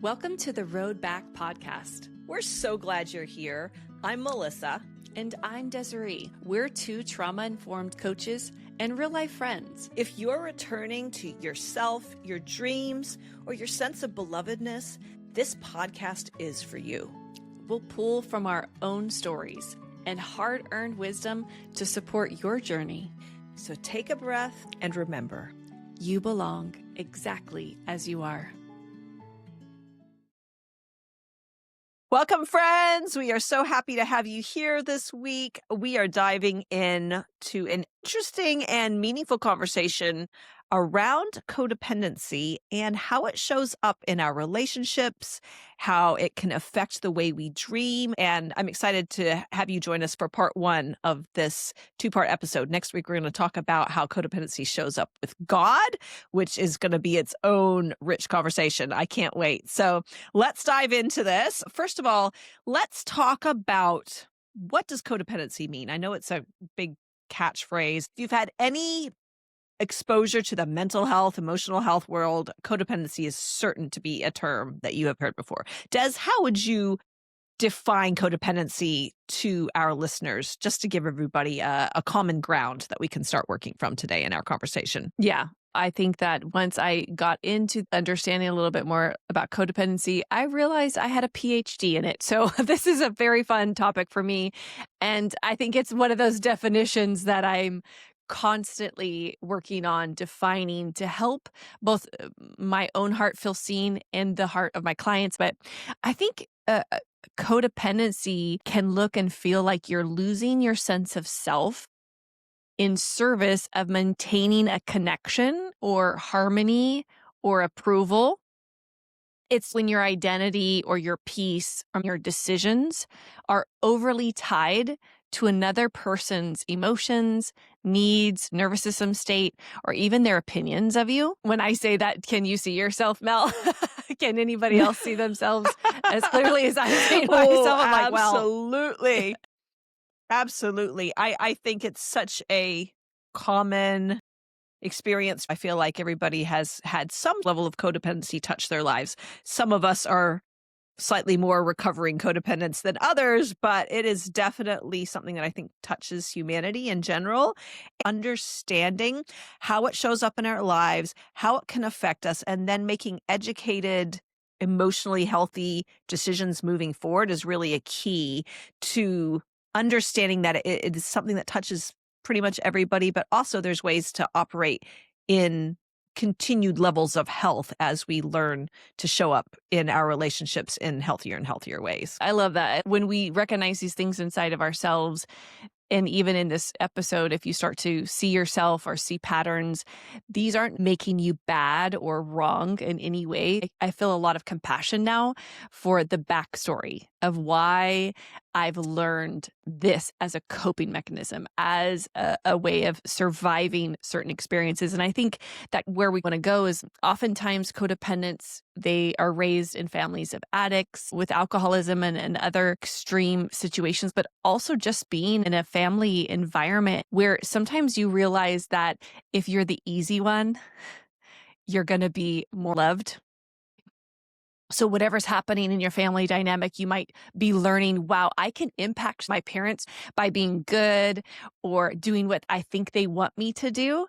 Welcome to the Road Back podcast. We're so glad you're here. I'm Melissa. And I'm Desiree. We're two trauma-informed coaches and real-life friends. If you're returning to yourself, your dreams, or your sense of belovedness, this podcast is for you. We'll pull from our own stories and hard-earned wisdom to support your journey. So take a breath and remember, you belong exactly as you are. Welcome, friends. We are so happy to have you here this week. We are diving in to an interesting and meaningful conversation around codependency and how it shows up in our relationships, how it can affect the way we dream. And I'm excited to have you join us for part one of this two-part episode. Next week, we're going to talk about how codependency shows up with God, which is going to be its own rich conversation. I can't wait. So let's dive into this. First of all, let's talk about what does codependency mean? I know it's a big catchphrase. If you've had any exposure to the mental health, emotional health world, codependency is certain to be a term that you have heard before. Des, how would you define codependency to our listeners, just to give everybody a common ground that we can start working from today in our conversation? Yeah. I think that once I got into understanding a little bit more about codependency, I realized I had a PhD in it. So this is a very fun topic for me. And I think it's one of those definitions that I'm constantly working on defining to help both my own heart feel seen and the heart of my clients. But I think codependency can look and feel like you're losing your sense of self in service of maintaining a connection or harmony or approval. It's when your identity or your peace or your decisions are overly tied to another person's emotions, needs, nervous system state, or even their opinions of you. When I say that, can you see yourself, Mel? Can anybody else see themselves as clearly as I'm seeing myself? I'm like, well, absolutely. Absolutely. I think it's such a common experience. I feel like everybody has had some level of codependency touch their lives. Some of us are slightly more recovering codependents than others, but it is definitely something that I think touches humanity in general. Understanding how it shows up in our lives, how it can affect us, and then making educated, emotionally healthy decisions moving forward is really a key to understanding that it is something that touches pretty much everybody, but also there's ways to operate in continued levels of health as we learn to show up in our relationships in healthier and healthier ways. I love that. When we recognize these things inside of ourselves, and even in this episode, if you start to see yourself or see patterns, these aren't making you bad or wrong in any way. I feel a lot of compassion now for the backstory of why I've learned this as a coping mechanism, as a way of surviving certain experiences. And I think that where we want to go is oftentimes codependents, they are raised in families of addicts with alcoholism and other extreme situations, but also just being in a family environment where sometimes you realize that if you're the easy one, you're going to be more loved. So whatever's happening in your family dynamic, you might be learning, wow, I can impact my parents by being good or doing what I think they want me to do.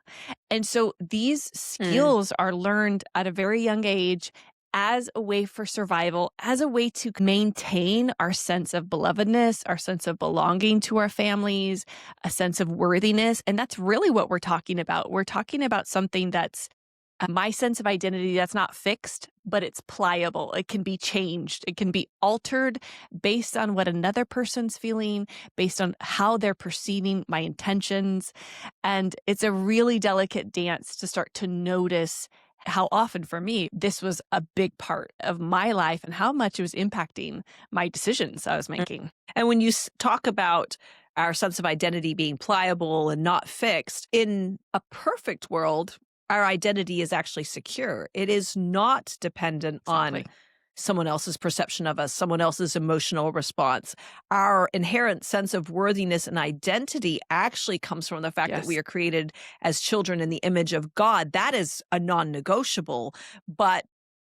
And so these skills are learned at a very young age as a way for survival, as a way to maintain our sense of belovedness, our sense of belonging to our families, a sense of worthiness. And that's really what we're talking about. We're talking about something that's my sense of identity that's not fixed, but it's pliable. It can be changed. It can be altered based on what another person's feeling, based on how they're perceiving my intentions. And it's a really delicate dance to start to notice how often for me, this was a big part of my life and how much it was impacting my decisions I was making. And when you talk about our sense of identity being pliable and not fixed, in a perfect world, our identity is actually secure. It is not dependent on someone else's perception of us, someone else's emotional response. Our inherent sense of worthiness and identity actually comes from the fact that we are created as children in the image of God. That is a non-negotiable. But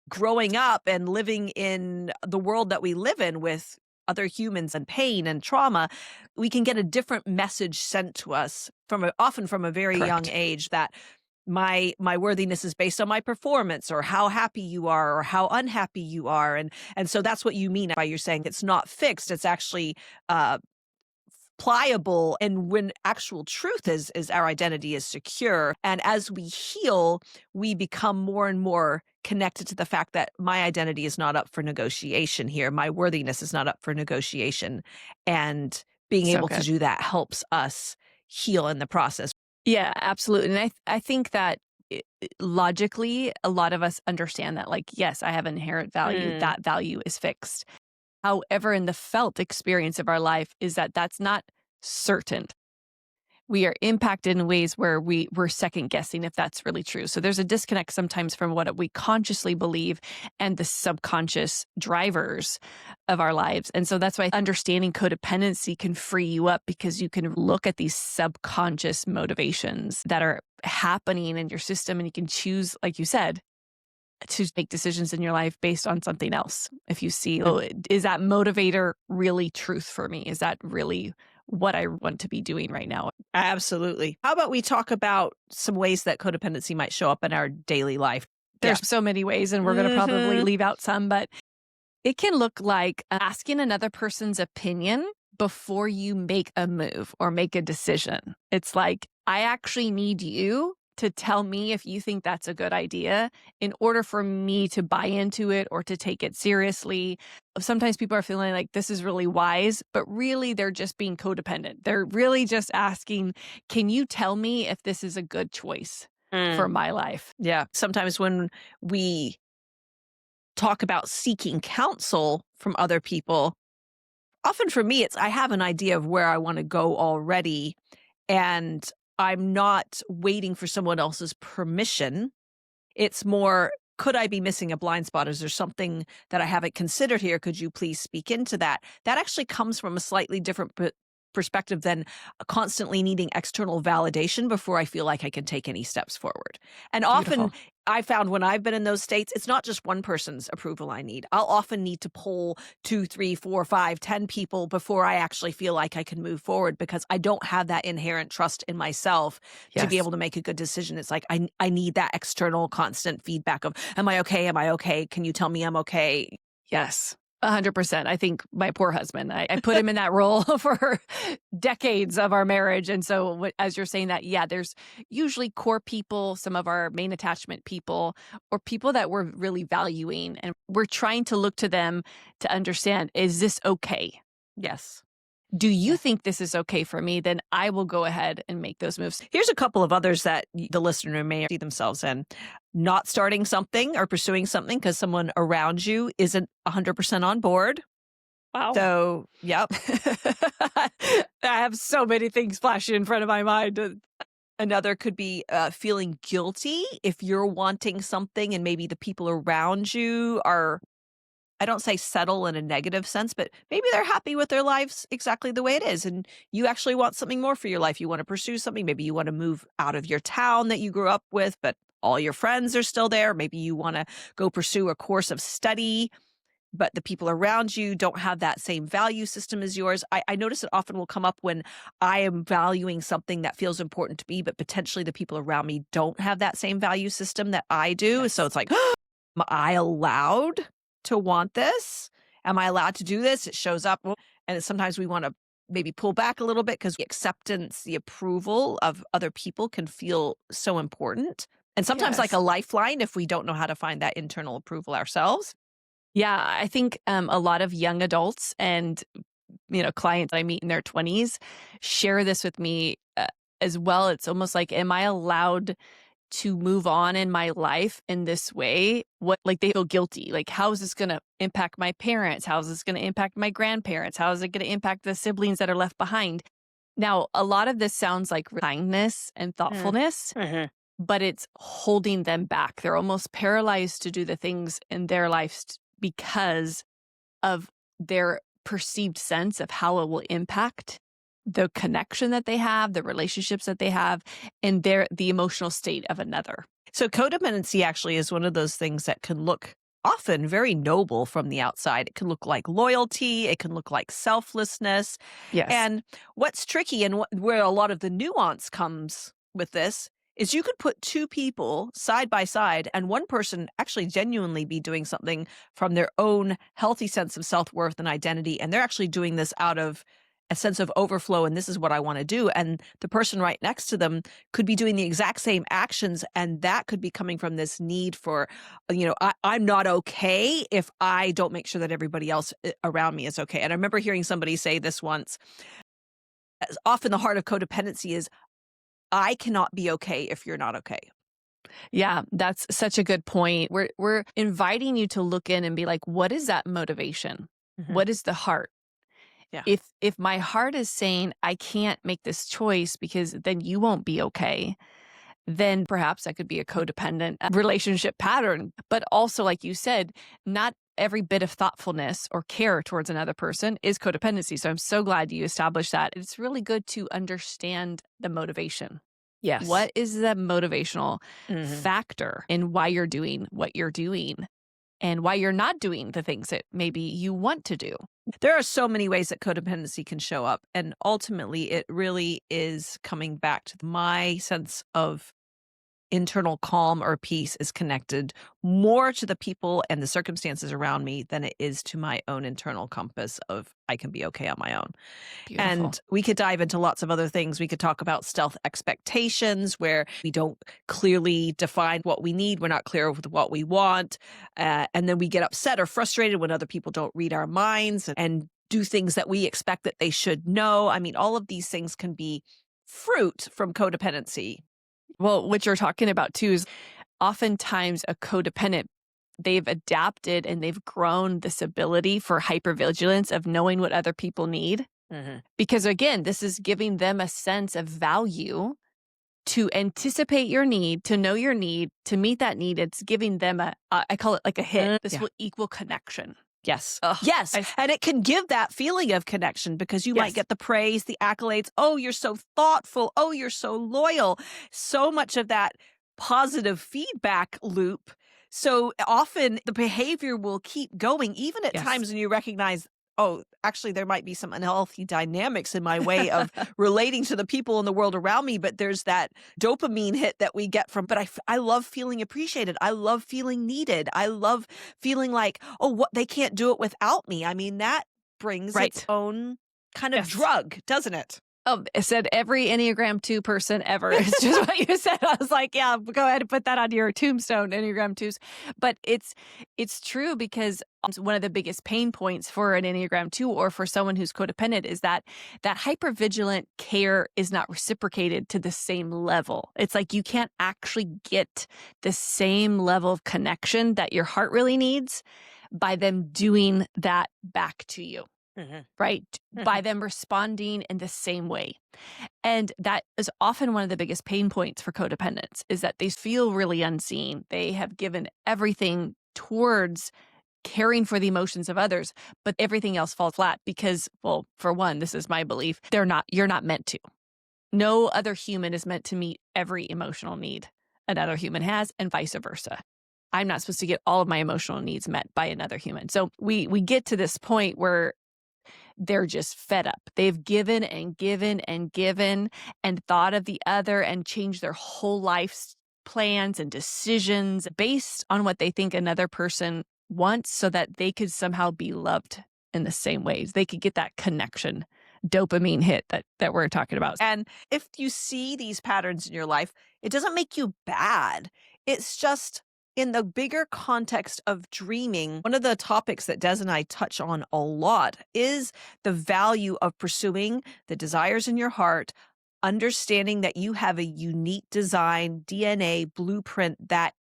growing up and living in the world that we live in with other humans and pain and trauma, we can get a different message sent to us often from a very young Correct. age that my worthiness is based on my performance or how happy you are or how unhappy you are. And so that's what you mean by you're saying it's not fixed. It's actually pliable, and when actual truth is our identity is secure, and as we heal we become more and more connected to the fact that my identity is not up for negotiation here, my worthiness is not up for negotiation, and being So able to good. do that helps us heal in the process. Yeah, absolutely. And I think that logically, a lot of us understand that, like, yes, I have inherent value. Mm. That value is fixed. However, in the felt experience of our life is that that's not certain. We are impacted in ways where we're second guessing if that's really true. So there's a disconnect sometimes from what we consciously believe and the subconscious drivers of our lives. And so that's why understanding codependency can free you up, because you can look at these subconscious motivations that are happening in your system, and you can choose, like you said, to make decisions in your life based on something else. If you see, oh, is that motivator really truth for me? Is that really what I want to be doing right now? Absolutely. How about we talk about some ways that codependency might show up in our daily life? There's so many ways, and we're going to probably leave out some, but it can look like asking another person's opinion before you make a move or make a decision. It's like, I actually need you to tell me if you think that's a good idea in order for me to buy into it or to take it seriously. Sometimes people are feeling like this is really wise, but really they're just being codependent. They're really just asking, can you tell me if this is a good choice for my life? Yeah. Sometimes when we talk about seeking counsel from other people, often for me, it's I have an idea of where I want to go already, and I'm not waiting for someone else's permission. It's more, could I be missing a blind spot? Is there something that I haven't considered here? Could you please speak into that? That actually comes from a slightly different perspective than constantly needing external validation before I feel like I can take any steps forward. And often Beautiful. I found when I've been in those states, it's not just one person's approval I need. I'll often need to poll 2, 3, 4, 5, 10 people before I actually feel like I can move forward, because I don't have that inherent trust in myself to be Yes. able to make a good decision. It's like I need that external constant feedback of, am I okay? Am I okay? Can you tell me I'm okay? Yes. 100%. I think my poor husband, I put him in that role for decades of our marriage. And so as you're saying that, yeah, there's usually core people, some of our main attachment people, or people that we're really valuing. And we're trying to look to them to understand, is this okay? Yes. Do you think this is okay for me? Then I will go ahead and make those moves. Here's a couple of others that the listener may see themselves in. Not starting something or pursuing something because someone around you isn't 100% on board. Wow. So, yep. I have so many things flashing in front of my mind. Another could be feeling guilty if you're wanting something and maybe the people around you are, I don't say settle in a negative sense, but maybe they're happy with their lives exactly the way it is. And you actually want something more for your life. You want to pursue something. Maybe you want to move out of your town that you grew up with, but all your friends are still there. Maybe you want to go pursue a course of study, but the people around you don't have that same value system as yours. I notice it often will come up when I am valuing something that feels important to me, but potentially the people around me don't have that same value system that I do. Yes. So it's like, am I allowed to want this? Am I allowed to do this? It shows up. And sometimes we want to maybe pull back a little bit because the acceptance, the approval of other people can feel so important. And sometimes like Yes. a lifeline if we don't know how to find that internal approval ourselves. Yeah, I think a lot of young adults and clients I meet in their 20s share this with me as well. It's almost like, am I allowed to move on in my life in this way? What, like, they feel guilty. Like, how is this going to impact my parents? How is this going to impact my grandparents? How is it going to impact the siblings that are left behind? Now, a lot of this sounds like kindness and thoughtfulness, but it's holding them back. They're almost paralyzed to do the things in their lives because of their perceived sense of how it will impact the connection that they have, the relationships that they have, and the emotional state of another. So codependency actually is one of those things that can look often very noble from the outside. It can look like loyalty, it can look like selflessness. Yes. And what's tricky and where a lot of the nuance comes with this is you could put two people side by side and one person actually genuinely be doing something from their own healthy sense of self-worth and identity. And they're actually doing this out of a sense of overflow. And this is what I want to do. And the person right next to them could be doing the exact same actions. And that could be coming from this need for, I'm not okay if I don't make sure that everybody else around me is okay. And I remember hearing somebody say this once. Often the heart of codependency is, I cannot be okay if you're not okay. Yeah, that's such a good point. We're inviting you to look in and be like, what is that motivation? Mhm. What is the heart? Yeah. If my heart is saying I can't make this choice because then you won't be okay, then perhaps that could be a codependent relationship pattern. But also, like you said, not every bit of thoughtfulness or care towards another person is codependency. So I'm so glad you established that. It's really good to understand the motivation. Yes. What is the motivational Mhm. factor in why you're doing what you're doing and why you're not doing the things that maybe you want to do? There are so many ways that codependency can show up. And ultimately, it really is coming back to my sense of internal calm or peace is connected more to the people and the circumstances around me than it is to my own internal compass of I can be okay on my own. Beautiful. And we could dive into lots of other things. We could talk about stealth expectations where we don't clearly define what we need. We're not clear with what we want. And then we get upset or frustrated when other people don't read our minds and do things that we expect that they should know. I mean, all of these things can be fruit from codependency. Well, what you're talking about too is oftentimes a codependent, they've adapted and they've grown this ability for hypervigilance of knowing what other people need. Mhm. Because again, this is giving them a sense of value to anticipate your need, to know your need, to meet that need. It's giving them I call it like a hit. This Yeah. will equal connection. Yes. Ugh, Yes. I And it can give that feeling of connection because you might yes. get the praise, the accolades. Oh, you're so thoughtful. Oh, you're so loyal. So much of that positive feedback loop. So often the behavior will keep going, even at Yes. times when you recognize, oh, actually, there might be some unhealthy dynamics in my way of relating to the people in the world around me. But there's that dopamine hit that we get from, but I love feeling appreciated. I love feeling needed. I love feeling like, oh, what they can't do it without me. I mean, that brings its Right. own kind of Yes. drug, doesn't it? Oh, it said every Enneagram 2 person ever. It's just what you said. I was like, yeah, go ahead and put that on your tombstone, Enneagram 2s. But it's true because one of the biggest pain points for an Enneagram 2 or for someone who's codependent is that hypervigilant care is not reciprocated to the same level. It's like you can't actually get the same level of connection that your heart really needs by them doing that back to you. Mhm. Right? By Mhm. them responding in the same way. And that is often one of the biggest pain points for codependents is that they feel really unseen. They have given everything towards caring for the emotions of others, but everything else falls flat because, well, for one, this is my belief, you're not meant to. No other human is meant to meet every emotional need another human has and vice versa. I'm not supposed to get all of my emotional needs met by another human. So we get to this point where they're just fed up. They've given and given and given and thought of the other and changed their whole life's plans and decisions based on what they think another person wants so that they could somehow be loved in the same ways. They could get that connection, dopamine hit that we're talking about. And if you see these patterns in your life, it doesn't make you bad. It's just in the bigger context of dreaming. One of the topics that Des and I touch on a lot is the value of pursuing the desires in your heart, understanding that you have a unique design, DNA blueprint that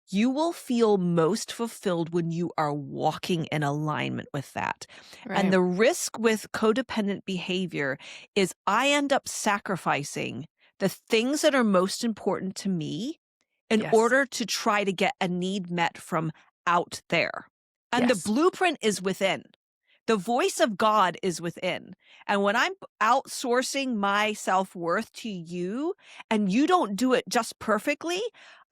you will feel most fulfilled when you are walking in alignment with that. And Right. the risk with codependent behavior is I end up sacrificing the things that are most important to me in Yes. order to try to get a need met from out there. And the Yes. blueprint is within. The voice of God is within. And when I'm outsourcing my self-worth to you and you don't do it just perfectly,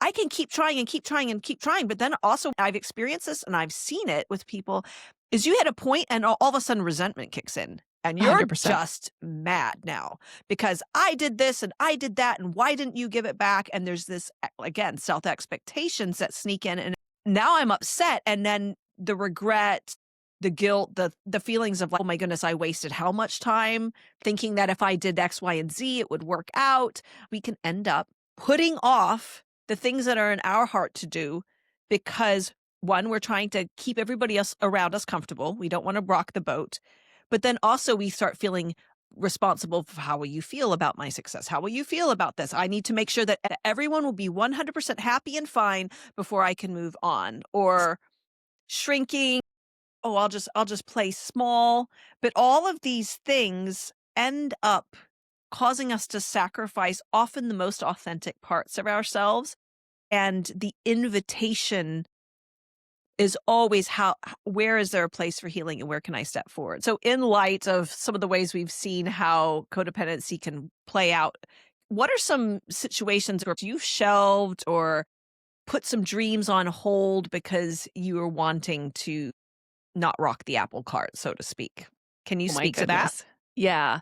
I can keep trying and keep trying and keep trying. But then also I've experienced this and I've seen it with people is you hit a point and all of a sudden resentment kicks in and you're 100%. just mad now because I did this and I did that. And why didn't you give it back? And there's this, again, self-expectations that sneak in. And now I'm upset. And then the regret, the guilt, the feelings of like, oh my goodness, I wasted how much time thinking that if I did X, Y, and Z, it would work out. We can end up putting off the things that are in our heart to do because one, we're trying to keep everybody else around us comfortable. We don't want to rock the boat. But then also we start feeling responsible for how will you feel about my success? How will you feel about this? I need to make sure that everyone will be 100% happy and fine before I can move on. Or shrinking, oh, I'll just play small. But all of these things end up causing us to sacrifice often the most authentic parts of ourselves. And the invitation is always where is there a place for healing and where can I step forward? So in light of some of the ways we've seen how codependency can play out, what are some situations where you've shelved or put some dreams on hold because you are wanting to not rock the apple cart, so to speak? Can you Oh my speak to that? goodness. Yeah.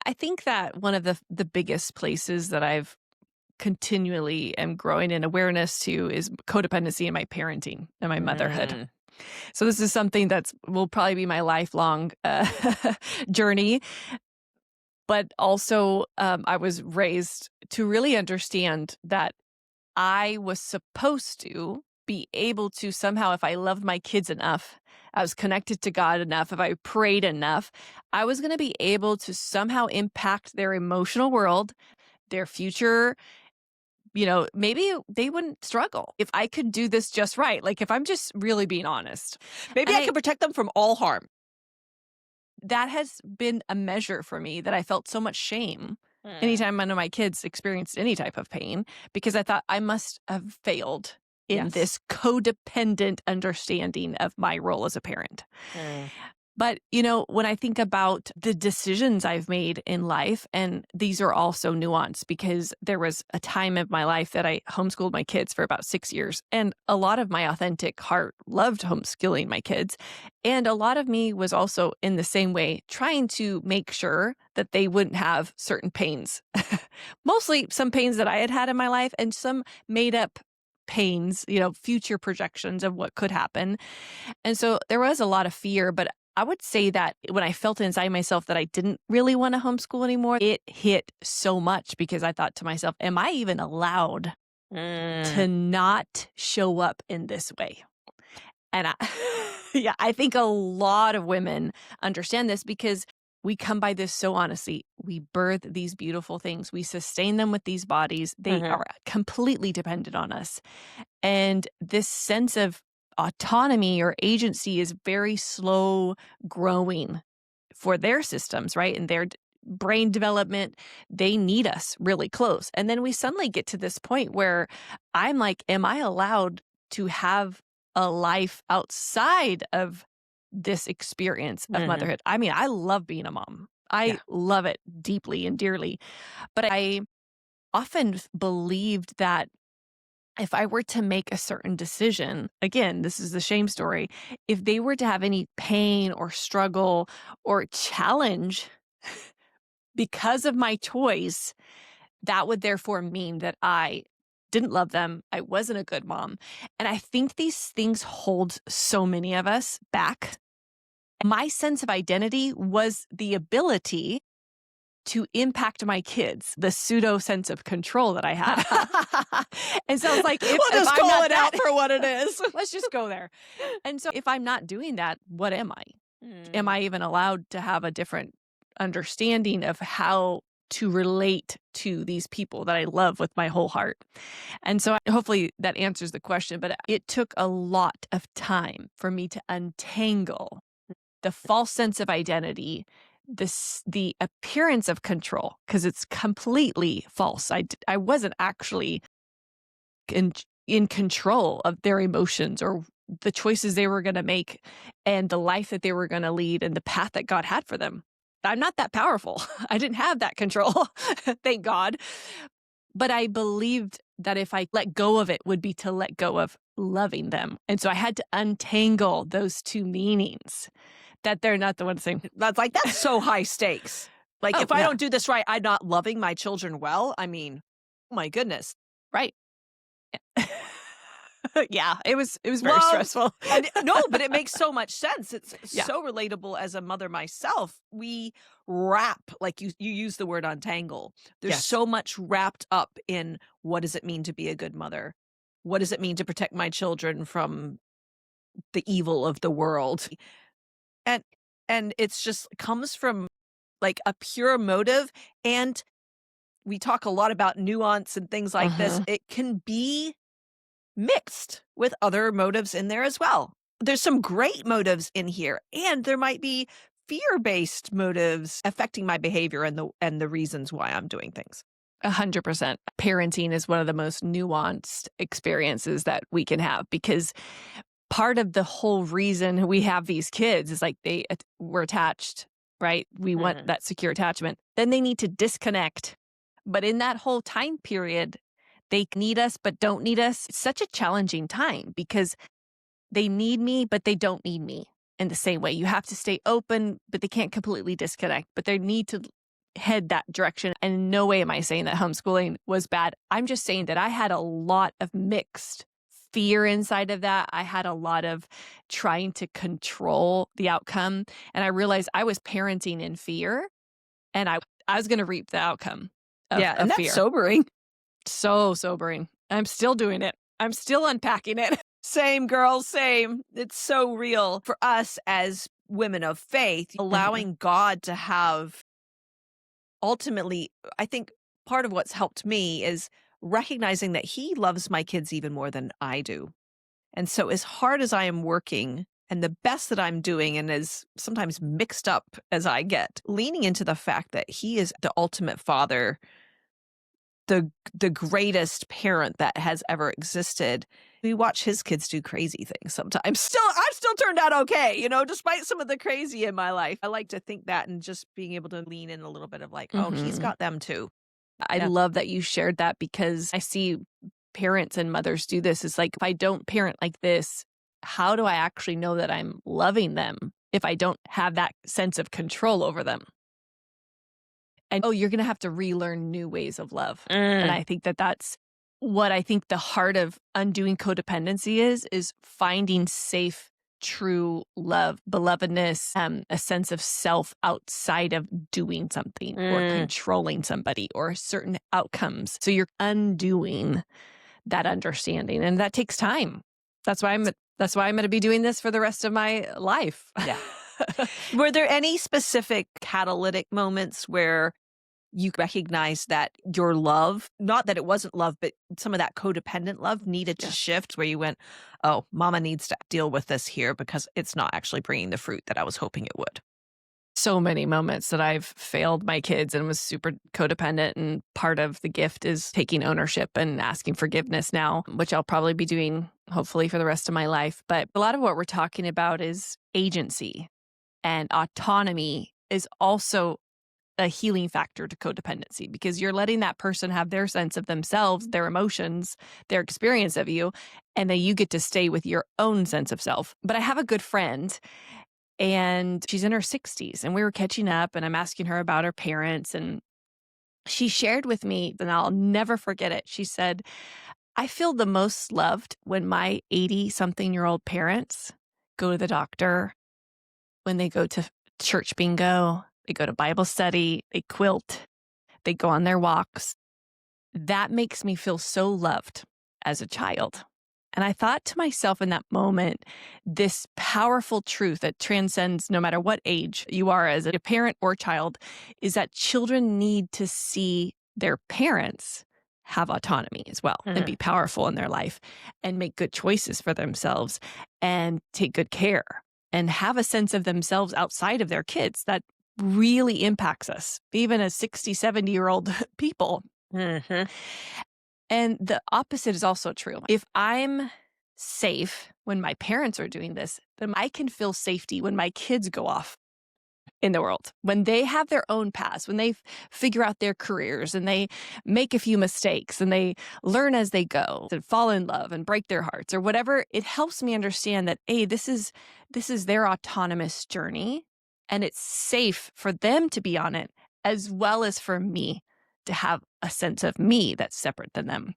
I think that one of the biggest places that I've continually am growing in awareness to is codependency in my parenting and my motherhood. Mm. So this is something that's will probably be my lifelong journey. But also, I was raised to really understand that I was supposed to be able to somehow, if I loved my kids enough, I was connected to God enough, if I prayed enough, I was going to be able to somehow impact their emotional world, their future. Maybe they wouldn't struggle if I could do this just right. Like if I'm just really being honest. Maybe And I can protect them from all harm. that has been a measure for me that I felt so much shame Mm. anytime one of my kids experienced any type of pain because I thought I must have failed in Yes. this codependent understanding of my role as a parent. Mm. But, when I think about the decisions I've made in life, and these are also nuanced because there was a time of my life that I homeschooled my kids for about 6 years. And a lot of my authentic heart loved homeschooling my kids. And a lot of me was also in the same way trying to make sure that they wouldn't have certain pains. Mostly some pains that I had had in my life and some made up pains, future projections of what could happen. And so there was a lot of fear, but I would say that when I felt inside myself that I didn't really want to homeschool anymore, it hit so much because I thought to myself, am I even allowed to not show up in this way? And I think a lot of women understand this because we come by this so honestly. We birth these beautiful things. We sustain them with these bodies. They are completely dependent on us. And this sense of autonomy or agency is very slow growing for their systems, right? And their brain development, they need us really close. And then we suddenly get to this point where I'm like, am I allowed to have a life outside of this experience of motherhood? I mean, I love being a mom. I love it deeply and dearly. But I often believed that if I were to make a certain decision, again, this is the shame story, if they were to have any pain or struggle or challenge because of my choice, that would therefore mean that I didn't love them. I wasn't a good mom. And I think these things hold so many of us back. My sense of identity was the ability to impact my kids, the pseudo sense of control that I had. And so it's like, if We'll just I'm call not it out for what it is. let's just go there. And so if I'm not doing that, what am I? Am I even allowed to have a different understanding of how to relate to these people that I love with my whole heart? And so hopefully that answers the question, but it took a lot of time for me to untangle the false sense of identity, the appearance of control, because it's completely false. I wasn't actually in control of their emotions or the choices they were going to make and the life that they were going to lead and the path that God had for them. I'm not that powerful. I didn't have that control, thank God. But I believed that if I let go of it would be to let go of loving them. And so I had to untangle those two meanings, that they're not the one same. That's so high stakes. Like, Oh, if I yeah. don't do this right, I'm not loving my children well. I mean, oh my goodness. Right. Yeah, it was very Love- stressful. No, but it makes so much sense. It's Yeah. so relatable as a mother myself. We wrap, like you use the word untangle. There's Yes. so much wrapped up in what does it mean to be a good mother? What does it mean to protect my children from the evil of the world? And it's just comes from like a pure motive. And we talk a lot about nuance and things like this. It can be mixed with other motives in there as well. There's some great motives in here, and there might be fear-based motives affecting my behavior and the reasons why I'm doing things. 100%. Parenting is one of the most nuanced experiences that we can have, because part of the whole reason we have these kids is like we're attached, right? We want that secure attachment. Then they need to disconnect. But in that whole time period, they need us but don't need us. It's such a challenging time because they need me, but they don't need me in the same way. You have to stay open, but they can't completely disconnect. But they need to head that direction. And in no way am I saying that homeschooling was bad. I'm just saying that I had a lot of mixed fear inside of that. I had a lot of trying to control the outcome. And I realized I was parenting in fear, and I was going to reap the outcome of, and of that's fear. sobering. So sobering. I'm still doing it. I'm still unpacking it. Same, girl, same. It's so real. For us as women of faith, allowing God to have ultimately, I think part of what's helped me is recognizing that He loves my kids even more than I do. And so, as hard as I am working and the best that I'm doing, and as sometimes mixed up as I get, leaning into the fact that He is the ultimate father, the greatest parent that has ever existed. We watch His kids do crazy things sometimes. I've still turned out okay, despite some of the crazy in my life. I like to think that, and just being able to lean in a little bit of like, oh, He's got them too. I love that you shared that, because I see parents and mothers do this. It's like, if I don't parent like this, how do I actually know that I'm loving them if I don't have that sense of control over them? And you're going to have to relearn new ways of love. And I think that that's what I think the heart of undoing codependency is finding safe, true love, belovedness, a sense of self outside of doing something or controlling somebody or certain outcomes. So you're undoing that understanding, and that takes time. That's why I'm going to be doing this for the rest of my life. Yeah. Were there any specific catalytic moments where you recognized that your love, not that it wasn't love, but some of that codependent love needed to shift, where you went, oh, mama needs to deal with this here because it's not actually bringing the fruit that I was hoping it would? So many moments that I've failed my kids and was super codependent. And part of the gift is taking ownership and asking forgiveness now, which I'll probably be doing hopefully for the rest of my life. But a lot of what we're talking about is agency, and autonomy is also a healing factor to codependency, because you're letting that person have their sense of themselves, their emotions, their experience of you, and then you get to stay with your own sense of self. But I have a good friend, and she's in her 60s, and we were catching up, and I'm asking her about her parents, and she shared with me, and I'll never forget it. She said, I feel the most loved when my 80-something-year-old parents go to the doctor, when they go to church bingo, they go to Bible study, they quilt, they go on their walks. That makes me feel so loved as a child. And I thought to myself in that moment, this powerful truth that transcends no matter what age you are as a parent or child, is that children need to see their parents have autonomy as well and be powerful in their life and make good choices for themselves and take good care and have a sense of themselves outside of their kids that really impacts us, even as 60, 70-year-old people. And the opposite is also true. If I'm safe when my parents are doing this, then I can feel safety when my kids go off in the world, when they have their own paths, when they figure out their careers and they make a few mistakes and they learn as they go and fall in love and break their hearts or whatever. It helps me understand that, hey, this is their autonomous journey and it's safe for them to be on it as well as for me to have a sense of me that's separate than them.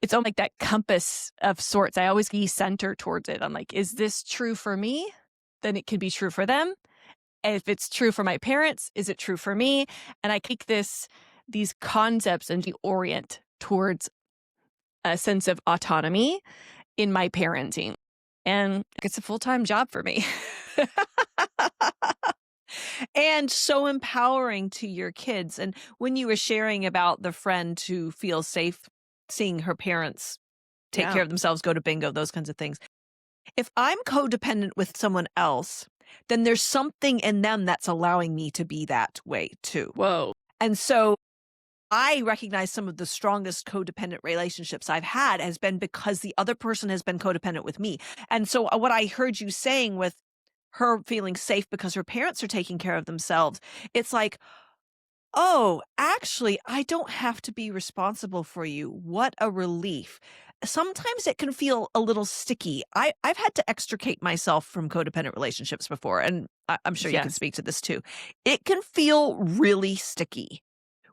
It's almost like that compass of sorts. I always center towards it. I'm like, is this true for me? Then it can be true for them. And if it's true for my parents, is it true for me? And I take these concepts and orient towards a sense of autonomy in my parenting. And it's a full-time job for me. And so empowering to your kids. And when you were sharing about the friend who feels safe seeing her parents take care of themselves, go to bingo, those kinds of things. If I'm codependent with someone else, then there's something in them that's allowing me to be that way too. Whoa. And so I recognize some of the strongest codependent relationships I've had has been because the other person has been codependent with me. And so what I heard you saying with her feeling safe because her parents are taking care of themselves, it's like, oh, actually, I don't have to be responsible for you. What a relief. Sometimes it can feel a little sticky. I've had to extricate myself from codependent relationships before, and I'm sure you can Yes. speak to this too. It can feel really sticky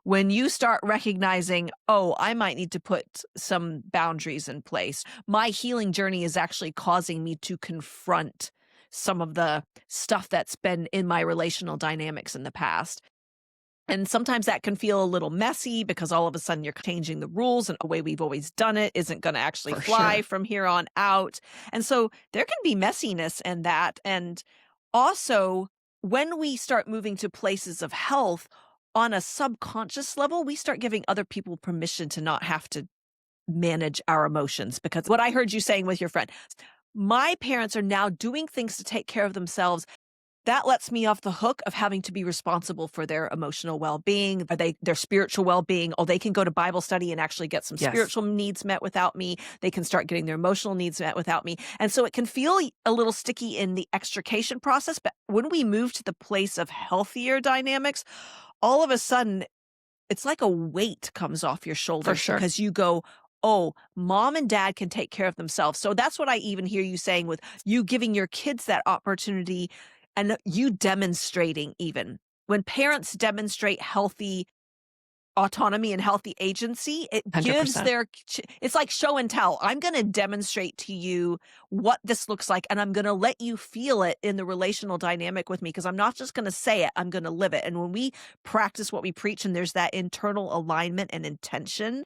when you start recognizing, oh, I might need to put some boundaries in place. My healing journey is actually causing me to confront some of the stuff that's been in my relational dynamics in the past. And sometimes that can feel a little messy because all of a sudden you're changing the rules and a way we've always done it isn't going to actually For fly sure. from here on out. And so there can be messiness in that. And also, when we start moving to places of health on a subconscious level, we start giving other people permission to not have to manage our emotions. Because what I heard you saying with your friend, my parents are now doing things to take care of themselves. That lets me off the hook of having to be responsible for their emotional well-being, their spiritual well-being. Oh, they can go to Bible study and actually get some Yes. spiritual needs met without me. They can start getting their emotional needs met without me. And so it can feel a little sticky in the extrication process. But when we move to the place of healthier dynamics, all of a sudden, it's like a weight comes off your shoulders sure. because you go, oh, mom and dad can take care of themselves. So that's what I even hear you saying with you giving your kids that opportunity and you demonstrating even. When parents demonstrate healthy autonomy and healthy agency, it gives 100%. it's like show and tell. I'm going to demonstrate to you what this looks like, and I'm going to let you feel it in the relational dynamic with me because I'm not just going to say it, I'm going to live it. And when we practice what we preach and there's that internal alignment and intention,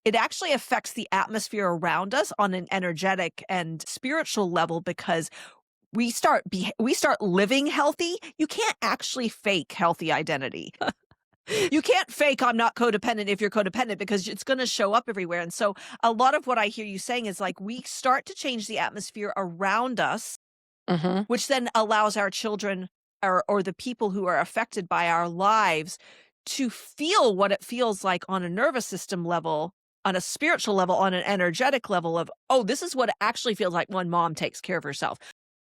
it actually affects the atmosphere around us on an energetic and spiritual level because we start living healthy. You can't actually fake healthy identity. You can't fake I'm not codependent if you're codependent because it's going to show up everywhere. And so a lot of what I hear you saying is like we start to change the atmosphere around us, which then allows our children or the people who are affected by our lives to feel what it feels like on a nervous system level, on a spiritual level, on an energetic level of, oh, this is what it actually feels like when mom takes care of herself.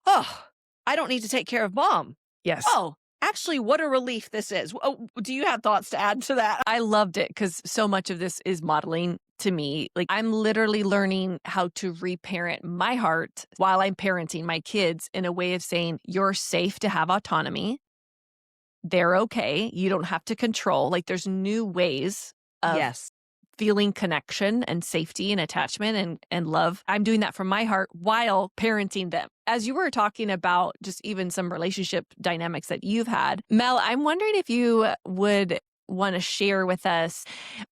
Oh, I don't need to take care of mom. Yes. Oh, actually, what a relief this is. Oh, do you have thoughts to add to that? I loved it because so much of this is modeling to me. Like I'm literally learning how to reparent my heart while I'm parenting my kids in a way of saying, you're safe to have autonomy. They're okay. You don't have to control. Like there's new ways of Yes. feeling connection and safety and attachment and love. I'm doing that from my heart while parenting them. As you were talking about just even some relationship dynamics that you've had, Mel, I'm wondering if you would want to share with us,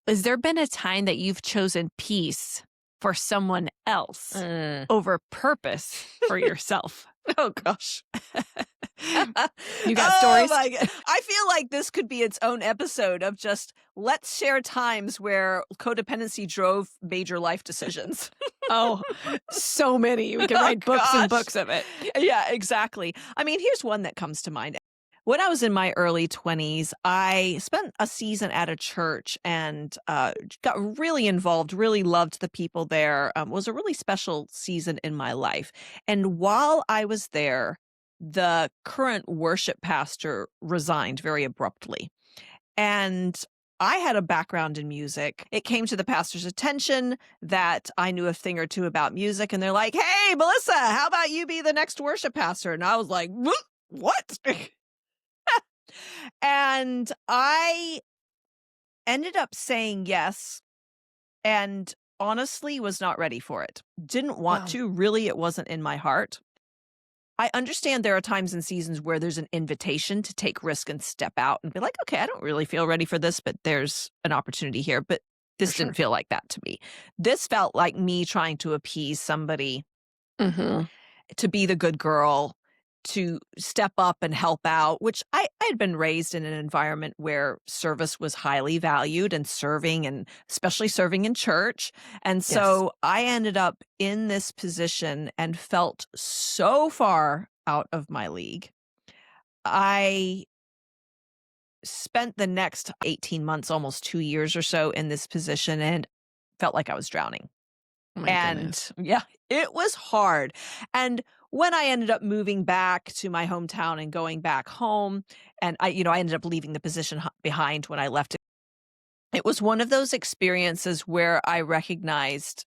has there been a time that you've chosen peace for someone else over purpose for yourself? Oh, gosh. You got stories? Oh my God. I feel like this could be its own episode of just let's share times where codependency drove major life decisions. Oh, so many. We can write books and gosh. books of it. Yeah, exactly. I mean, here's one that comes to mind. When I was in my early 20s, I spent a season at a church and got really involved, really loved the people there. Was a really special season in my life. And while I was there, the current worship pastor resigned very abruptly. And I had a background in music. It came to the pastor's attention that I knew a thing or two about music. And they're like, hey, Melissa, how about you be the next worship pastor? And I was like, what? And I ended up saying yes, and honestly was not ready for it. Didn't want Wow. to. Really, it wasn't in my heart. I understand there are times and seasons where there's an invitation to take risk and step out and be like, okay, I don't really feel ready for this, but there's an opportunity here. But For this didn't sure. feel like that to me. This felt like me trying to appease somebody, Mhm. to be the good girl, to step up and help out, which I had been raised in an environment where service was highly valued and serving, and especially serving in church. And Yes. so I ended up in this position and felt so far out of my league. I spent the next 18 months, almost 2 years or so in this position, and felt like I was drowning. Oh my And goodness. yeah, it was hard. And when I ended up moving back to my hometown and going back home, and I ended up leaving the position behind when I left it. It was one of those experiences where I recognized,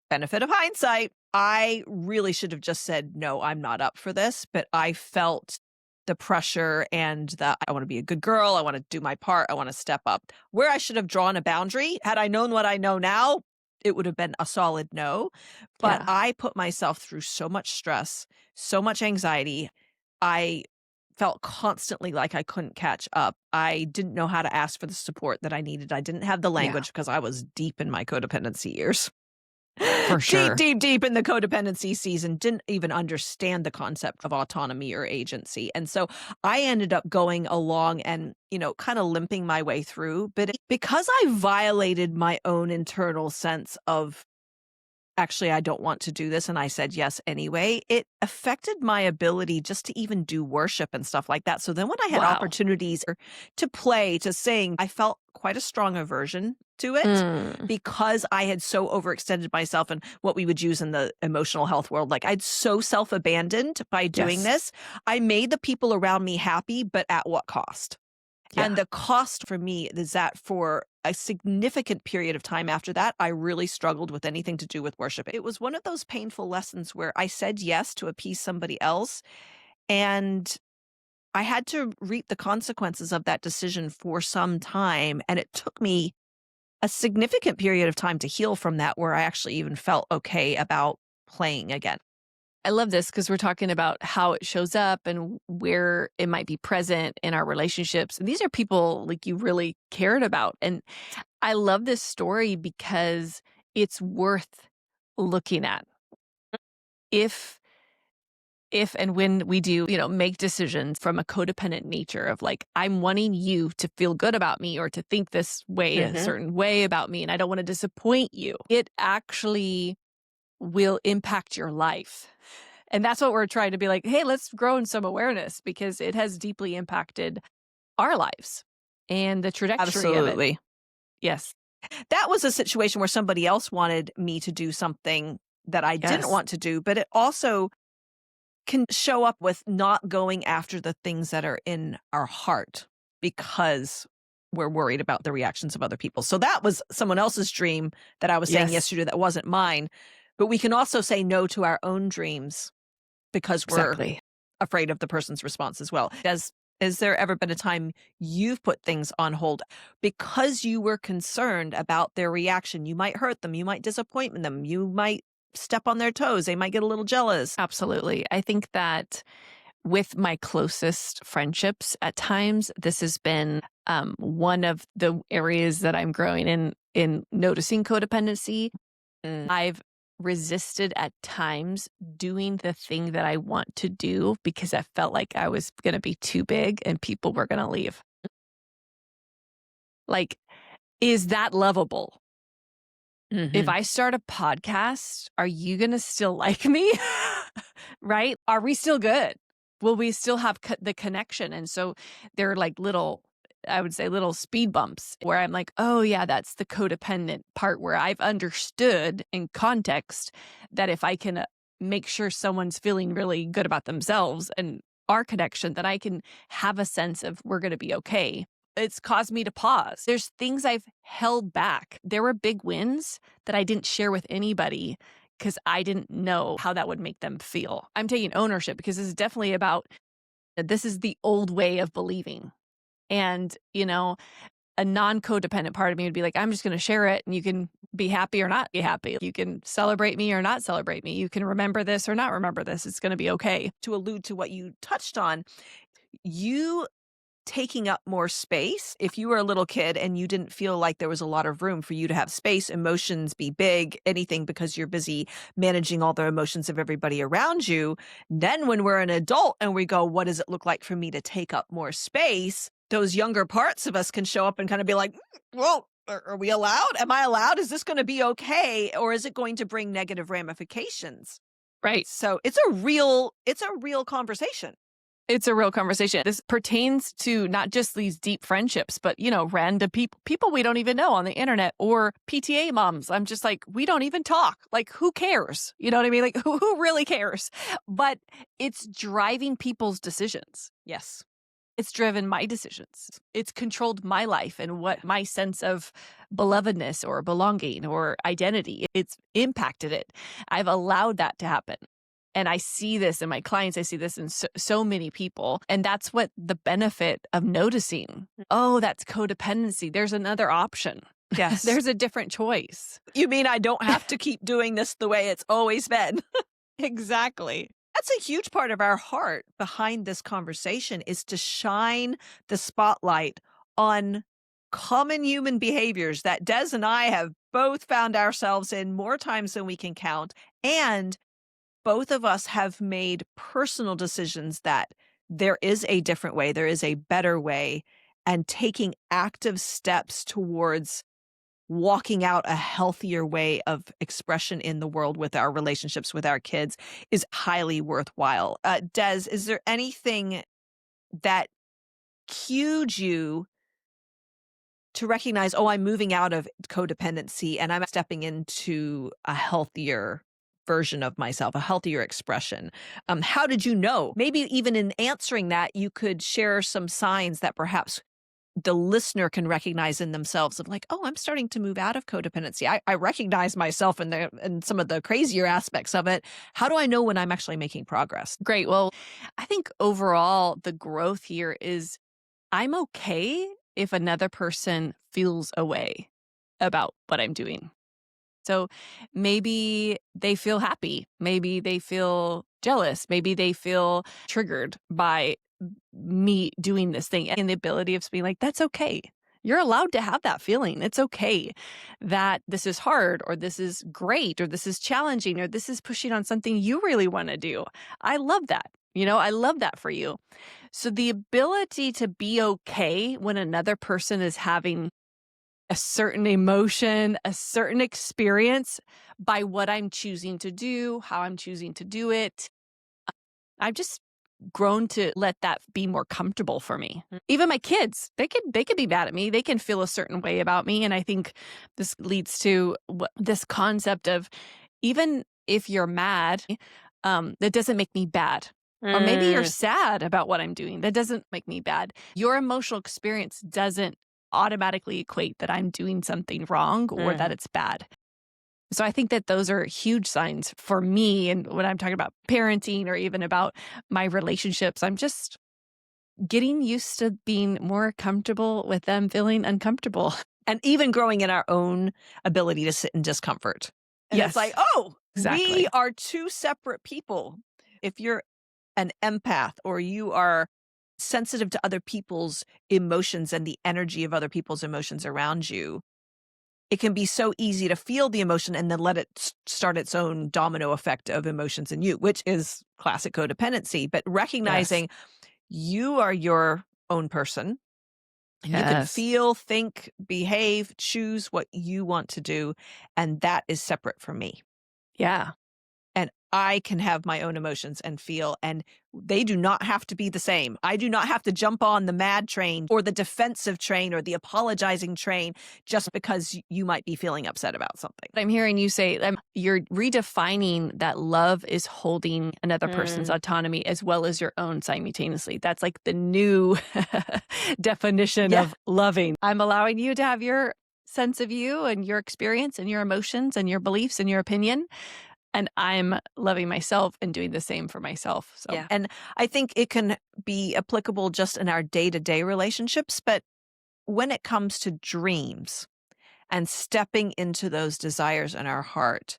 benefit of hindsight, I really should have just said, no, I'm not up for this. But I felt the pressure and the, I want to be a good girl. I want to do my part. I want to step up. Where I should have drawn a boundary, had I known what I know now, it would have been a solid no. But Yeah. I put myself through so much stress, so much anxiety. I felt constantly like I couldn't catch up. I didn't know how to ask for the support that I needed. I didn't have the Yeah. language because I was deep in my codependency years. For Deep, sure. deep, deep in the codependency season, didn't even understand the concept of autonomy or agency. And so I ended up going along and, kind of limping my way through. But because I violated my own internal sense of, actually, I don't want to do this, and I said yes anyway, it affected my ability just to even do worship and stuff like that. So then when I had Wow. opportunities to play, to sing, I felt quite a strong aversion to it Mm. because I had so overextended myself in what we would use in the emotional health world. Like, I'd so self-abandoned by doing Yes. this. I made the people around me happy, but at what cost? Yeah. And the cost for me is that for a significant period of time after that, I really struggled with anything to do with worship. It was one of those painful lessons where I said yes to appease somebody else, and I had to reap the consequences of that decision for some time. And it took me a significant period of time to heal from that, where I actually even felt okay about playing again. I love this because we're talking about how it shows up and where it might be present in our relationships. And these are people like you really cared about. And I love this story because it's worth looking at. If if and when we do, make decisions from a codependent nature of like, I'm wanting you to feel good about me or to think this way, a Mhm. certain way about me, and I don't want to disappoint you, it actually will impact your life. And that's what we're trying to be like, hey, let's grow in some awareness because it has deeply impacted our lives and the trajectory of it. Absolutely. Yes. That was a situation where somebody else wanted me to do something that I didn't Yes. want to do, but it also can show up with not going after the things that are in our heart because we're worried about the reactions of other people. So that was someone else's dream that I was saying yes Yes. to that wasn't mine. But we can also say no to our own dreams because we're Exactly. afraid of the person's response as well. Has there ever been a time you've put things on hold because you were concerned about their reaction? You might hurt them, you might disappoint them, you might step on their toes, they might get a little jealous. Absolutely. I think that with my closest friendships, at times, this has been one of the areas that I'm growing in noticing codependency. Mm. I've resisted at times doing the thing that I want to do because I felt like I was going to be too big and people were going to leave. Like, is that lovable? If Mhm. I start a podcast, are you going to still like me? Right? Are we still good? Well, we still have the connection. And so they're like little, I would say little speed bumps where I'm like, oh, yeah, that's the codependent part where I've understood in context that if I can make sure someone's feeling really good about themselves and our connection, that I can have a sense of we're going to be okay. It's caused me to pause. There's things I've held back. There were big wins that I didn't share with anybody because I didn't know how that would make them feel. I'm taking ownership because this is definitely about this is the old way of believing. And, a non-codependent part of me would be like, I'm just going to share it and you can be happy or not be happy. You can celebrate me or not celebrate me. You can remember this or not remember this. It's going to be okay. To allude to what you touched on, you taking up more space. If you were a little kid and you didn't feel like there was a lot of room for you to have space, emotions be big, anything, because you're busy managing all the emotions of everybody around you. Then when we're an adult and we go, what does it look like for me to take up more space? Those younger parts of us can show up and kind of be like, well, are we allowed? Am I allowed? Is this going to be okay? Or is it going to bring negative ramifications? Right. So it's a real conversation. It's a real conversation. This pertains to not just these deep friendships, but, random people we don't even know on the internet or PTA moms. I'm just like, we don't even talk. Like, who cares? You know what I mean? Like, who really cares? But it's driving people's decisions. Yes. It's driven my decisions. It's controlled my life and what my sense of belovedness or belonging or identity, it's impacted it. I've allowed that to happen. And I see this in my clients. I see this in so many people. And that's what the benefit of noticing. Oh, that's codependency. There's another option. Yes. There's a different choice. You mean I don't have to keep doing this the way it's always been? Exactly. That's a huge part of our heart behind this conversation, is to shine the spotlight on common human behaviors that Des and I have both found ourselves in more times than we can count. And both of us have made personal decisions that there is a different way, there is a better way, and taking active steps towards walking out a healthier way of expression in the world with our relationships with our kids is highly worthwhile. Des, is there anything that cued you to recognize, oh, I'm moving out of codependency and I'm stepping into a healthier version of myself, a healthier expression? How did you know? Maybe even in answering that, you could share some signs that perhaps the listener can recognize in themselves of like, oh, I'm starting to move out of codependency. I recognize myself in some of the crazier aspects of it. How do I know when I'm actually making progress? Great. Well, I think overall the growth here is I'm okay if another person feels a way about what I'm doing. So maybe they feel happy. Maybe they feel jealous. Maybe they feel triggered by me doing this thing, and the ability of being like, that's okay. You're allowed to have that feeling. It's okay that this is hard or this is great or this is challenging or this is pushing on something you really want to do. I love that. I love that for you. So the ability to be okay when another person is having a certain emotion, a certain experience by what I'm choosing to do, how I'm choosing to do it. I've just grown to let that be more comfortable for me. Even my kids, they could be mad at me. They can feel a certain way about me. And I think this leads to this concept of even if you're mad, that doesn't make me bad. Or maybe you're sad about what I'm doing. That doesn't make me bad. Your emotional experience doesn't automatically equate that I'm doing something wrong or that it's bad. So I think that those are huge signs for me. And when I'm talking about parenting or even about my relationships, I'm just getting used to being more comfortable with them feeling uncomfortable. And even growing in our own ability to sit in discomfort. And Yes. it's like, oh, Exactly. we are two separate people. If you're an empath or you are sensitive to other people's emotions and the energy of other people's emotions around you, it can be so easy to feel the emotion and then let it start its own domino effect of emotions in you, which is classic codependency. But recognizing you are your own person. You can feel, think, behave, choose what you want to do. And that is separate from me. Yeah. and I can have my own emotions and feel, and they do not have to be the same. I do not have to jump on the mad train or the defensive train or the apologizing train just because you might be feeling upset about something. I'm hearing you say you're redefining that love is holding another person's autonomy as well as your own simultaneously. That's like the new definition of loving. I'm allowing you to have your sense of you and your experience and your emotions and your beliefs and your opinion. And I'm loving myself and doing the same for myself. So Yeah. And I think it can be applicable just in our day-to-day relationships, but when it comes to dreams and stepping into those desires in our heart,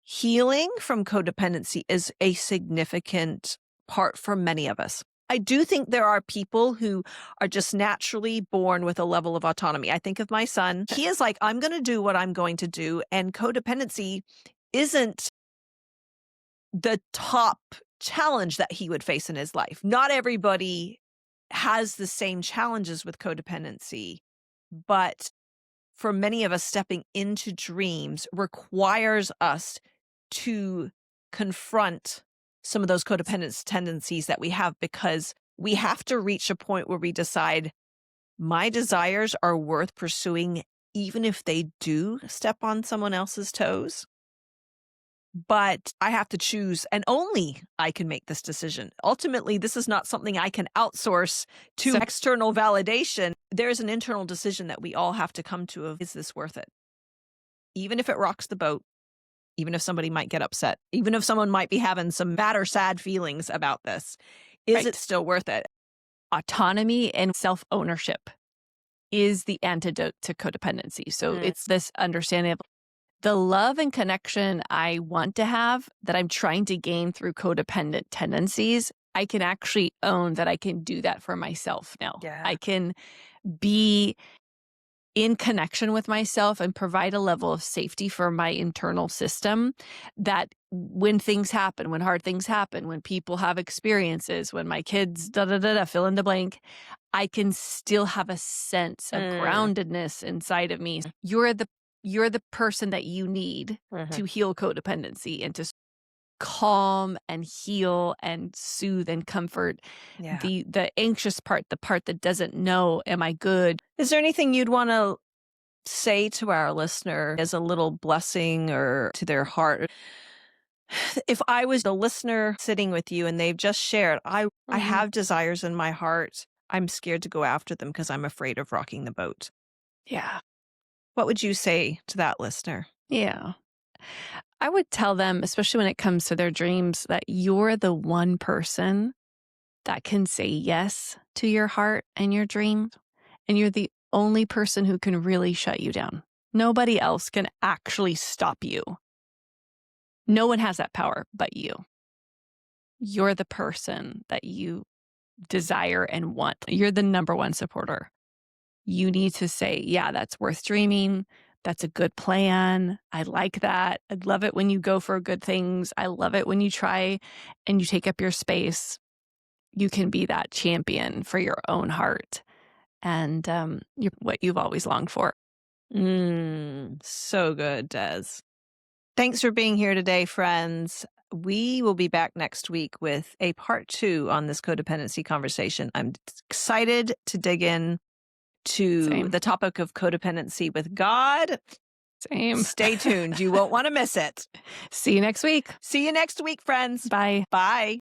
healing from codependency is a significant part for many of us. I do think there are people who are just naturally born with a level of autonomy. I think of my son. He is like, I'm going to do what I'm going to do. And codependency isn't the top challenge that he would face in his life. Not everybody has the same challenges with codependency, but for many of us, stepping into dreams requires us to confront some of those codependent tendencies that we have, because we have to reach a point where we decide my desires are worth pursuing, even if they do step on someone else's toes. But I have to choose, and only I can make this decision. Ultimately, this is not something I can outsource to external validation. There's an internal decision that we all have to come to of, is this worth it? Even if it rocks the boat, even if somebody might get upset, even if someone might be having some bad or sad feelings about this, is it still worth it? autonomy and self-ownership is the antidote to codependency. So it's this understanding of the love and connection I want to have that I'm trying to gain through codependent tendencies. I can actually own that I can do that for myself now. Yeah. I can be in connection with myself and provide a level of safety for my internal system that when things happen, when hard things happen, when people have experiences, when my kids fill in the blank, I can still have a sense of groundedness inside of me. You're the person that you need to heal codependency and to calm and heal and soothe and comfort the anxious part, the part that doesn't know, am I good? Is there anything you'd want to say to our listener as a little blessing or to their heart? If I was the listener sitting with you and they've just shared, I have desires in my heart, I'm scared to go after them because I'm afraid of rocking the boat. Yeah. What would you say to that listener? Yeah. I would tell them, especially when it comes to their dreams, that you're the one person that can say yes to your heart and your dream. And you're the only person who can really shut you down. Nobody else can actually stop you. No one has that power but you. You're the person that you desire and want. You're the number one supporter. You need to say, yeah, that's worth dreaming. That's a good plan. I like that. I love it when you go for good things. I love it when you try and you take up your space. You can be that champion for your own heart and you're what you've always longed for. So good, Des. Thanks for being here today, friends. We will be back next week with a part 2 on this codependency conversation. I'm excited to dig in to the topic of codependency with God. Same. Stay tuned. You won't want to miss it. See you next week. See you next week, friends. Bye. Bye.